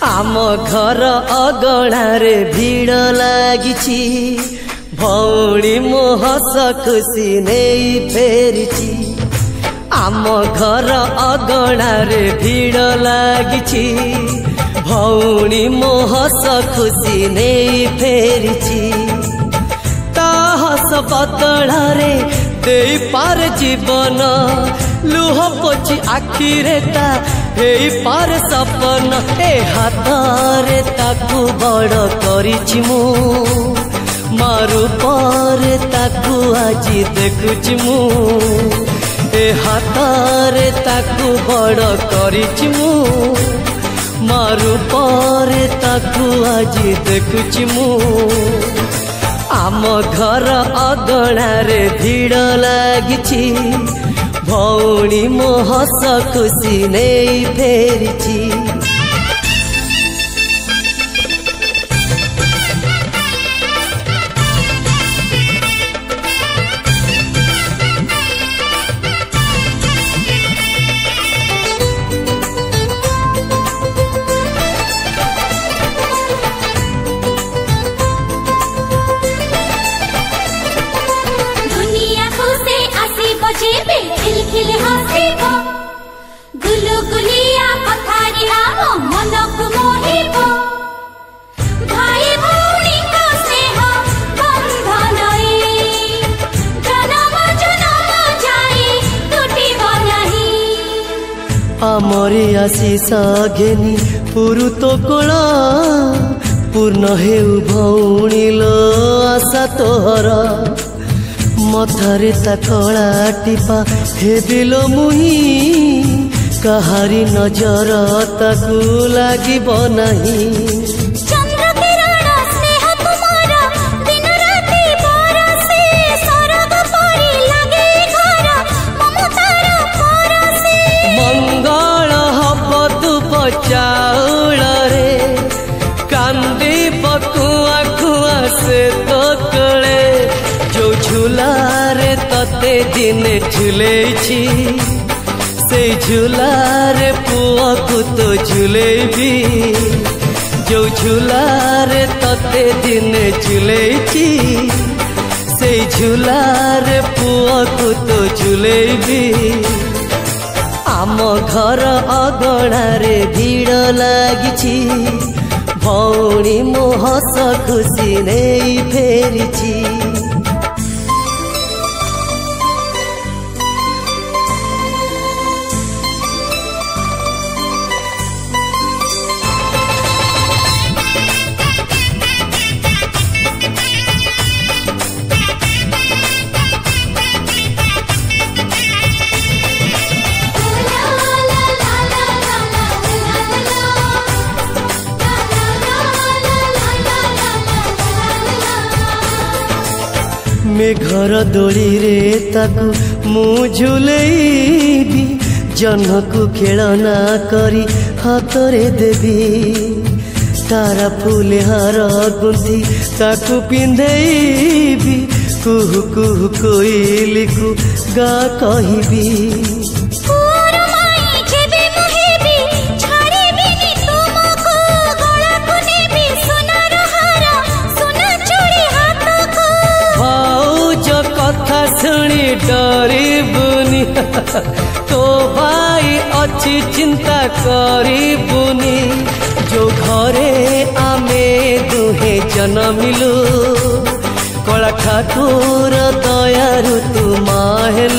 आम घर अगणारे भीड़ लागिछि भौणी मो हस खुशी नहीं फेरिछि। आम घर अगणारे भीड़ लागिछि भौणी मो हस खुशी नहीं फेरिछि। ता हस बदଳରେ देई पार जीवन लुह पोछि आखिरे ता हेई पार सपन ए हाथरे ताकू बड़ करिछि मु मारू पर ताकू आजी देखुछि मु ए हाथरे ताकू बड़ करिछि मु मारू पर ताकू आजी देखुछि मु। आम घर अगणारे भीड़ लागिछि भौणी मो हस खुशी नहीं फेरिछि। आमरी आशीष घेनी पुरु तो कोला पूर्ण हेउ भौणी लो आशा तोहर मथारे ता कला टिपा हेबिलो मुही कहारी नजर ताकू लागिब नाही। चाउल रे कांदी बकुआ कुआ से तो कले जो झूला रे तते दिन झूलेछि से झूला रे पुआ को तो झूलेबी जो झूला रे तते दिन झूलेछि से झूला रे पुआ को तो झूलेबी। आम घर अगणारे भीड़ लागिछि भौणी मो हस खुशी नहीं फेरिछि। मेघर दोली रे ताकू मु झुलेबी जन्हकू खेलना करी हाथरे देवी तारा फूले हार गुंथी ताकू पिंधेबी कुहू कुहू कोइली को गा कहबी। कथा शुणी डरबुनी तो भाई अच्छी चिंता करबुनी जो घरे आमे दुहे जन्मिलु कला ठाकुर दयारु तू माँ हेलु।